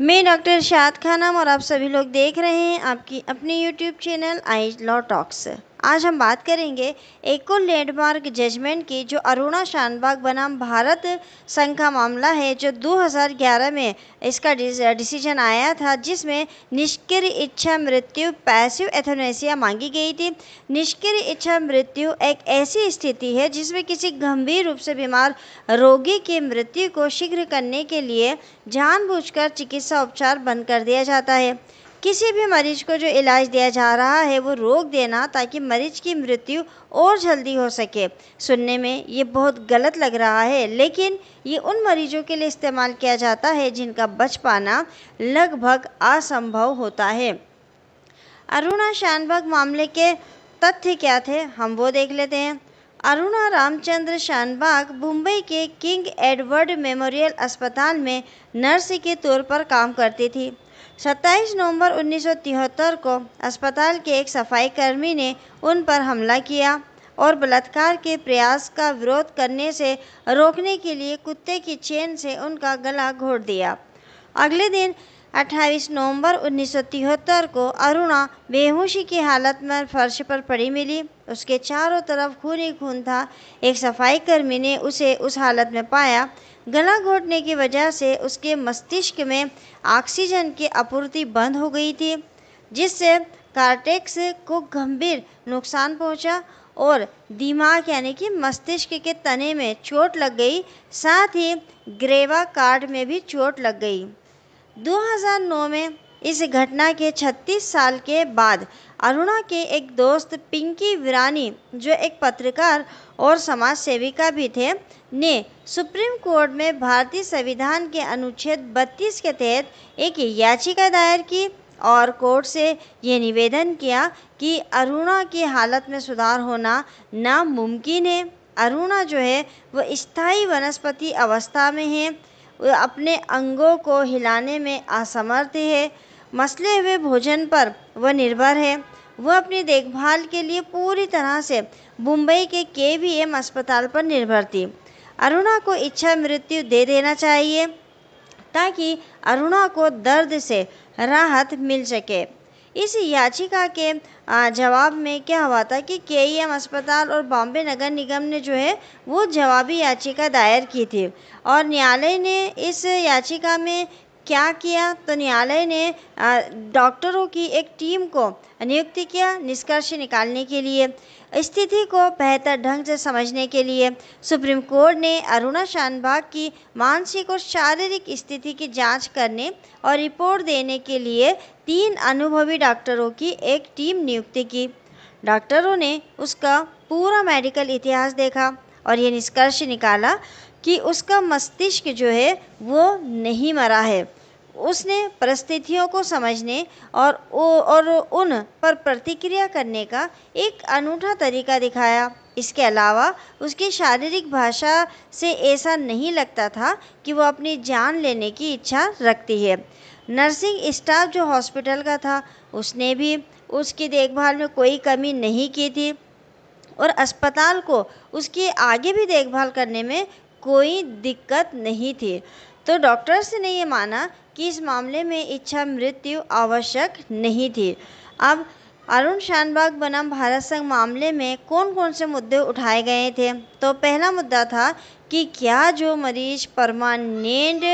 मैं डॉक्टर शाद खानम और आप सभी लोग देख रहे हैं आपकी अपनी यूट्यूब चैनल आई लॉ टॉक्स। आज हम बात करेंगे एक और लैंडमार्क जजमेंट की, जो अरुणा शानबाग बनाम भारत संघ का मामला है, जो 2011 में इसका डिसीजन आया था, जिसमें निष्क्रिय इच्छा मृत्यु पैसिव एथनेसिया मांगी गई थी। निष्क्रिय इच्छा मृत्यु एक ऐसी स्थिति है जिसमें किसी गंभीर रूप से बीमार रोगी की मृत्यु को शीघ्र करने के लिए जानबूझकर चिकित्सा उपचार बंद कर दिया जाता है। किसी भी मरीज को जो इलाज दिया जा रहा है वो रोक देना, ताकि मरीज की मृत्यु और जल्दी हो सके। सुनने में ये बहुत गलत लग रहा है, लेकिन ये उन मरीजों के लिए इस्तेमाल किया जाता है जिनका बच पाना लगभग असंभव होता है। अरुणा शानबाग मामले के तथ्य क्या थे, हम वो देख लेते हैं। अरुणा रामचंद्र शानबाग मुंबई के किंग एडवर्ड मेमोरियल अस्पताल में नर्स के तौर पर काम करती थी। 27 नवंबर 1973 को अस्पताल के एक सफाई कर्मी ने उन पर हमला किया और बलात्कार के प्रयास का विरोध करने से रोकने के लिए कुत्ते की चेन से उनका गला घोट दिया। अगले दिन 28 नवंबर 1973 को अरुणा बेहोशी की हालत में फर्श पर पड़ी मिली। उसके चारों तरफ खून ही खून था। एक सफाई कर्मी ने उसे उस हालत में पाया। गला घोटने की वजह से उसके मस्तिष्क में ऑक्सीजन की आपूर्ति बंद हो गई थी, जिससे कार्टेक्स को गंभीर नुकसान पहुंचा और दिमाग यानी कि मस्तिष्क के तने में चोट लग गई। साथ ही ग्रेवा कार्ड में भी चोट लग गई। 2009 में इस घटना के 36 साल के बाद अरुणा के एक दोस्त पिंकी विरानी, जो एक पत्रकार और समाज सेविका भी थे, ने सुप्रीम कोर्ट में भारतीय संविधान के अनुच्छेद 32 के तहत एक याचिका दायर की और कोर्ट से ये निवेदन किया कि अरुणा की हालत में सुधार होना नामुमकिन है। अरुणा जो है वो स्थायी वनस्पति अवस्था में है, वो अपने अंगों को हिलाने में असमर्थ है, मसले हुए भोजन पर वह निर्भर है। वह अपनी देखभाल के लिए पूरी तरह से मुंबई के केवीएम अस्पताल पर निर्भर थी। अरुणा को इच्छा मृत्यु दे देना चाहिए ताकि अरुणा को दर्द से राहत मिल सके। इस याचिका के जवाब में क्या हुआ था कि केईएम अस्पताल और बॉम्बे नगर निगम ने जो है वो जवाबी याचिका दायर की थी और न्यायालय ने इस याचिका में क्या किया, तो न्यायालय ने डॉक्टरों की एक टीम को नियुक्त किया निष्कर्ष निकालने के लिए। स्थिति को बेहतर ढंग से समझने के लिए सुप्रीम कोर्ट ने अरुणा शानबाग की मानसिक और शारीरिक स्थिति की जांच करने और रिपोर्ट देने के लिए 3 अनुभवी डॉक्टरों की एक टीम नियुक्त की। डॉक्टरों ने उसका पूरा मेडिकल इतिहास देखा और ये निष्कर्ष निकाला कि उसका मस्तिष्क जो है वो नहीं मरा है। उसने परिस्थितियों को समझने और उन पर प्रतिक्रिया करने का एक अनूठा तरीका दिखाया। इसके अलावा उसकी शारीरिक भाषा से ऐसा नहीं लगता था कि वो अपनी जान लेने की इच्छा रखती है। नर्सिंग स्टाफ जो हॉस्पिटल का था, उसने भी उसकी देखभाल में कोई कमी नहीं की थी और अस्पताल को उसकी आगे भी देखभाल करने में कोई दिक्कत नहीं थी। तो डॉक्टर्स ने ये माना कि इस मामले में इच्छा मृत्यु आवश्यक नहीं थी। अब अरुण शानबाग बनाम भारत संघ मामले में कौन कौन से मुद्दे उठाए गए थे, तो पहला मुद्दा था कि क्या जो मरीज परमानेंट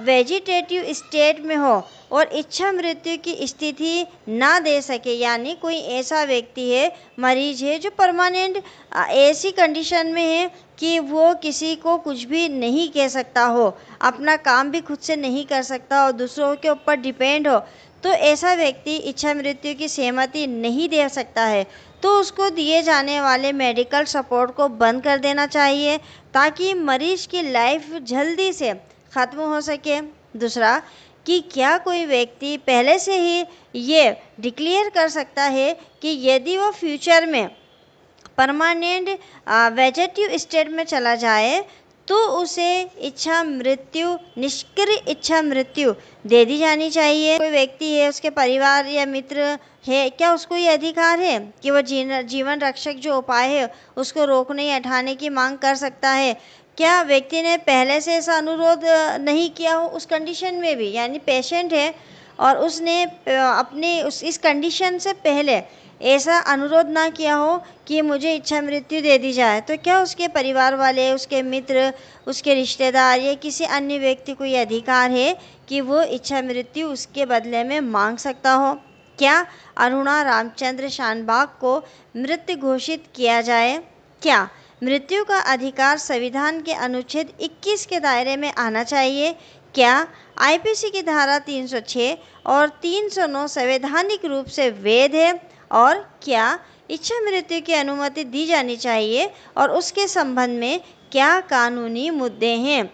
वेजिटेटिव स्टेट में हो और इच्छा मृत्यु की स्थिति ना दे सके, यानी कोई ऐसा व्यक्ति है, मरीज है जो परमानेंट ऐसी कंडीशन में है कि वो किसी को कुछ भी नहीं कह सकता हो, अपना काम भी खुद से नहीं कर सकता और दूसरों के ऊपर डिपेंड हो, तो ऐसा व्यक्ति इच्छा मृत्यु की सहमति नहीं दे सकता है, तो उसको दिए जाने वाले मेडिकल सपोर्ट को बंद कर देना चाहिए ताकि मरीज की लाइफ जल्दी से ख़त्म हो सके। दूसरा कि क्या कोई व्यक्ति पहले से ही ये डिक्लेयर कर सकता है कि यदि वो फ्यूचर में परमानेंट वेजेटिव स्टेट में चला जाए तो उसे इच्छा मृत्यु, निष्क्रिय इच्छा मृत्यु दे दी जानी चाहिए। कोई व्यक्ति है, उसके परिवार या मित्र है, क्या उसको ये अधिकार है कि वो जीवन रक्षक जो उपाय है उसको रोकने या हटाने की मांग कर सकता है? क्या व्यक्ति ने पहले से ऐसा अनुरोध नहीं किया हो उस कंडीशन में भी, यानी पेशेंट है और उसने अपने इस कंडीशन से पहले ऐसा अनुरोध ना किया हो कि मुझे इच्छा मृत्यु दे दी जाए, तो क्या उसके परिवार वाले, उसके मित्र, उसके रिश्तेदार या किसी अन्य व्यक्ति को ये अधिकार है कि वो इच्छा मृत्यु उसके बदले में मांग सकता हो? क्या अरुणा रामचंद्र शानबाग को मृत घोषित किया जाए? क्या मृत्यु का अधिकार संविधान के अनुच्छेद 21 के दायरे में आना चाहिए? क्या आईपीसी की धारा 306 और 309 संवैधानिक रूप से वैध है? और क्या इच्छा मृत्यु की अनुमति दी जानी चाहिए और उसके संबंध में क्या कानूनी मुद्दे हैं?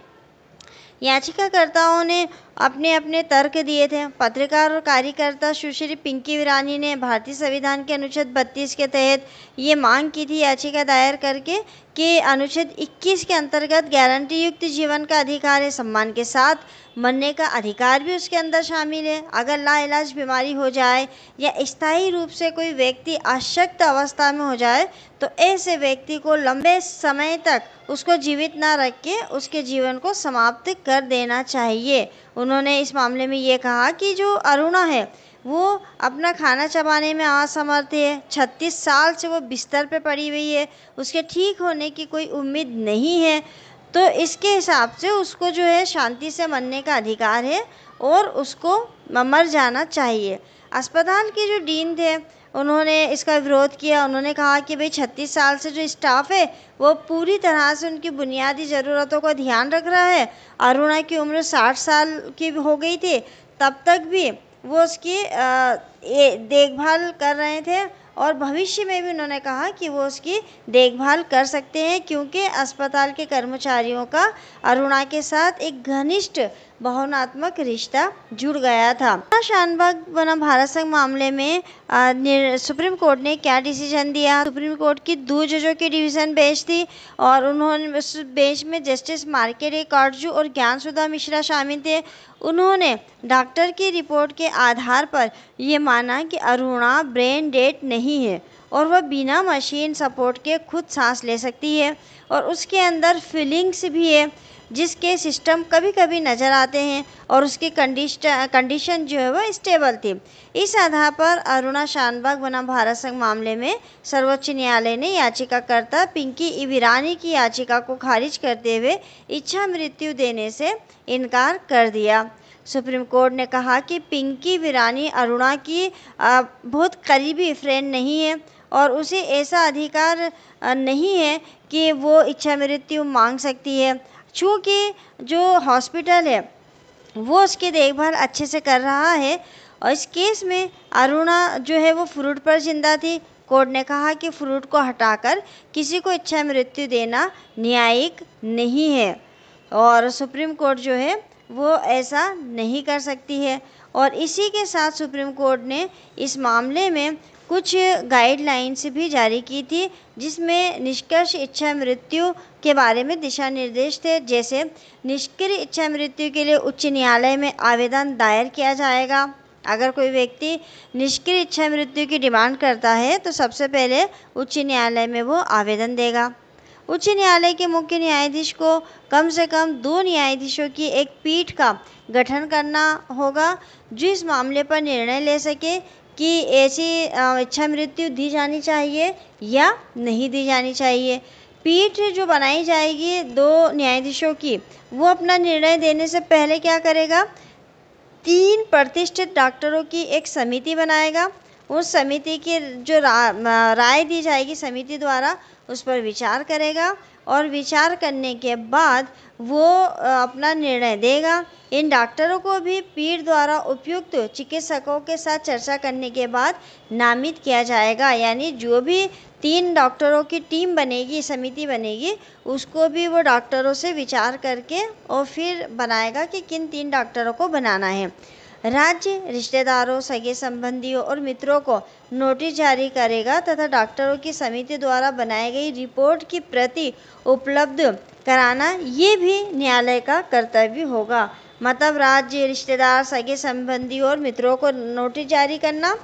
याचिकाकर्ताओं ने अपने अपने तर्क दिए थे। पत्रकार और कार्यकर्ता सुश्री पिंकी ईरानी ने भारतीय संविधान के अनुच्छेद 32 के तहत ये मांग की थी याचिका दायर करके कि अनुच्छेद 21 के अंतर्गत गारंटी युक्त जीवन का अधिकार है, सम्मान के साथ मरने का अधिकार भी उसके अंदर शामिल है। अगर लाइलाज बीमारी हो जाए या स्थायी रूप से कोई व्यक्ति अशक्त अवस्था में हो जाए तो ऐसे व्यक्ति को लंबे समय तक उसको जीवित ना रख के उसके जीवन को समाप्त कर देना चाहिए। उन्होंने इस मामले में ये कहा कि जो अरुणा है वो अपना खाना चबाने में असमर्थ है, 36 साल से वो बिस्तर पे पड़ी हुई है, उसके ठीक होने की कोई उम्मीद नहीं है, तो इसके हिसाब से उसको जो है शांति से मरने का अधिकार है और उसको मर जाना चाहिए। अस्पताल के जो डीन थे उन्होंने इसका विरोध किया। उन्होंने कहा कि भाई 36 साल से जो स्टाफ है वो पूरी तरह से उनकी बुनियादी ज़रूरतों का ध्यान रख रहा है। अरुणा की उम्र 60 साल की हो गई थी, तब तक भी वो उसकी देखभाल कर रहे थे और भविष्य में भी उन्होंने कहा कि वो उसकी देखभाल कर सकते हैं क्योंकि अस्पताल के कर्मचारियों का अरुणा के साथ एक घनिष्ठ भावनात्मक रिश्ता जुड़ गया था। शानबाग बनाम भारत संघ मामले में सुप्रीम कोर्ट ने क्या डिसीजन दिया? सुप्रीम कोर्ट की 2 जजों की डिवीज़न बेंच थी और उन्होंने उस बेंच में जस्टिस मार्केटे काटजू और ज्ञानसुधा मिश्रा शामिल थे। उन्होंने डॉक्टर की रिपोर्ट के आधार पर ये माना कि अरुणा ब्रेन डेड नहीं है और वह बिना मशीन सपोर्ट के खुद सांस ले सकती है और उसके अंदर फीलिंग्स भी है जिसके सिस्टम कभी कभी नज़र आते हैं और उसकी कंडीशन जो है वह स्टेबल थी। इस आधार पर अरुणा शानबाग बनाम भारत संघ मामले में सर्वोच्च न्यायालय ने याचिकाकर्ता पिंकी ईरानी की याचिका को खारिज करते हुए इच्छा मृत्यु देने से इनकार कर दिया। सुप्रीम कोर्ट ने कहा कि पिंकी ईरानी अरुणा की बहुत करीबी फ्रेंड नहीं है और उसे ऐसा अधिकार नहीं है कि वो इच्छा मृत्यु मांग सकती है। चूँकि जो हॉस्पिटल है वो उसकी देखभाल अच्छे से कर रहा है और इस केस में अरुणा जो है वो फ्रूट पर जिंदा थी। कोर्ट ने कहा कि फ्रूट को हटाकर किसी को इच्छा मृत्यु देना न्यायिक नहीं है और सुप्रीम कोर्ट जो है वो ऐसा नहीं कर सकती है। और इसी के साथ सुप्रीम कोर्ट ने इस मामले में कुछ गाइडलाइंस भी जारी की थी जिसमें निष्कर्ष इच्छा मृत्यु के बारे में दिशा निर्देश थे। जैसे निष्क्रिय इच्छा मृत्यु के लिए उच्च न्यायालय में आवेदन दायर किया जाएगा। अगर कोई व्यक्ति निष्क्रिय इच्छा मृत्यु की डिमांड करता है तो सबसे पहले उच्च न्यायालय में वो आवेदन देगा। उच्च न्यायालय के मुख्य न्यायाधीश को कम से कम 2 न्यायाधीशों की एक पीठ का गठन करना होगा जो इस मामले पर निर्णय ले सके कि ऐसी इच्छा मृत्यु दी जानी चाहिए या नहीं दी जानी चाहिए। पीठ जो बनाई जाएगी 2 न्यायाधीशों की वो अपना निर्णय देने से पहले क्या करेगा, 3 प्रतिष्ठित डॉक्टरों की एक समिति बनाएगा। उस समिति की जो राय दी जाएगी समिति द्वारा उस पर विचार करेगा और विचार करने के बाद वो अपना निर्णय देगा। इन डॉक्टरों को भी पीठ द्वारा उपयुक्त चिकित्सकों के साथ चर्चा करने के बाद नामित किया जाएगा। यानी जो भी 3 डॉक्टरों की टीम बनेगी, समिति बनेगी, उसको भी वो डॉक्टरों से विचार करके और फिर बनाएगा कि किन 3 डॉक्टरों को बनाना है। राज्य रिश्तेदारों, सगे संबंधियों और मित्रों को नोटिस जारी करेगा तथा डॉक्टरों की समिति द्वारा बनाई गई रिपोर्ट की प्रति उपलब्ध कराना ये भी न्यायालय का कर्तव्य होगा। मतलब राज्य, रिश्तेदार, सगे संबंधियों और मित्रों को नोटिस जारी करना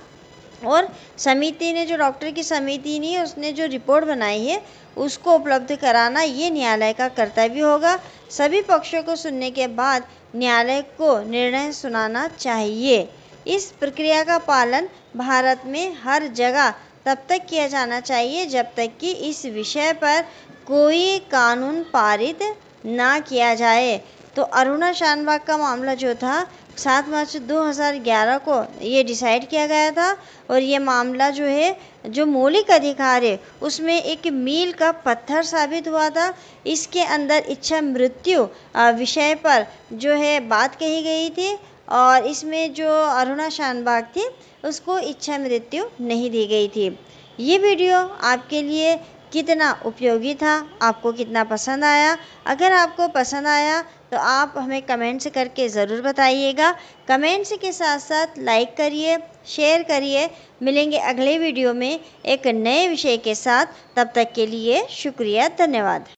और समिति ने, जो डॉक्टर की समिति ने उसने जो रिपोर्ट बनाई है उसको उपलब्ध कराना ये न्यायालय का कर्तव्य होगा। सभी पक्षों को सुनने के बाद न्यायालय को निर्णय सुनाना चाहिए। इस प्रक्रिया का पालन भारत में हर जगह तब तक किया जाना चाहिए जब तक कि इस विषय पर कोई कानून पारित ना किया जाए। तो अरुणा शानबाग का मामला जो था 7 मार्च 2011 को ये डिसाइड किया गया था और ये मामला जो है, जो मौलिक अधिकार है उसमें एक मील का पत्थर साबित हुआ था। इसके अंदर इच्छा मृत्यु विषय पर जो है बात कही गई थी और इसमें जो अरुणा शानबाग थी उसको इच्छा मृत्यु नहीं दी गई थी। ये वीडियो आपके लिए कितना उपयोगी था, आपको कितना पसंद आया? अगर आपको पसंद आया तो आप हमें कमेंट्स करके ज़रूर बताइएगा। कमेंट्स के साथ साथ लाइक करिए, शेयर करिए। मिलेंगे अगले वीडियो में एक नए विषय के साथ। तब तक के लिए शुक्रिया, धन्यवाद।